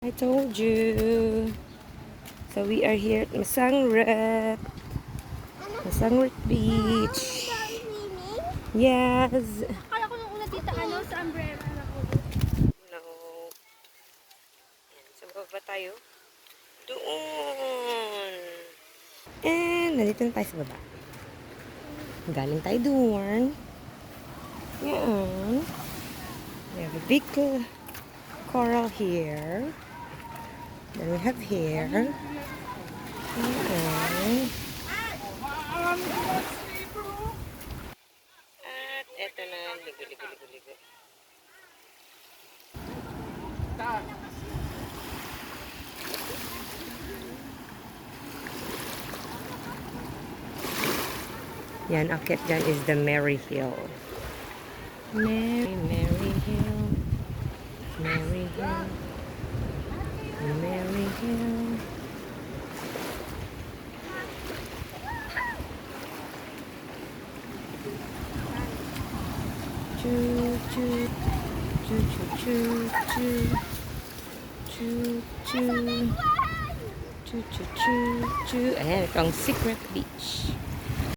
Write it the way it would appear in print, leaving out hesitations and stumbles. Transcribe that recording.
I told you. So we are here at Masangrat. Masangrat Beach. Yes. Akala ko nung una tita, sa umbrella na ko. No. Yan. So baba tayo. Doon. And nandito na tayo sa baba. Galing tayo doon. Yan. We have a big coral here. Then we have here. Yan. At eto na, ligo. Yan, akit dyan is the Mary Hill. Mary Hill. Mary Hill. Mary Hill. Choo choo. Choo choo choo choo. Choo choo. Choo choo choo choo. Ayan, ito ang Secret Beach.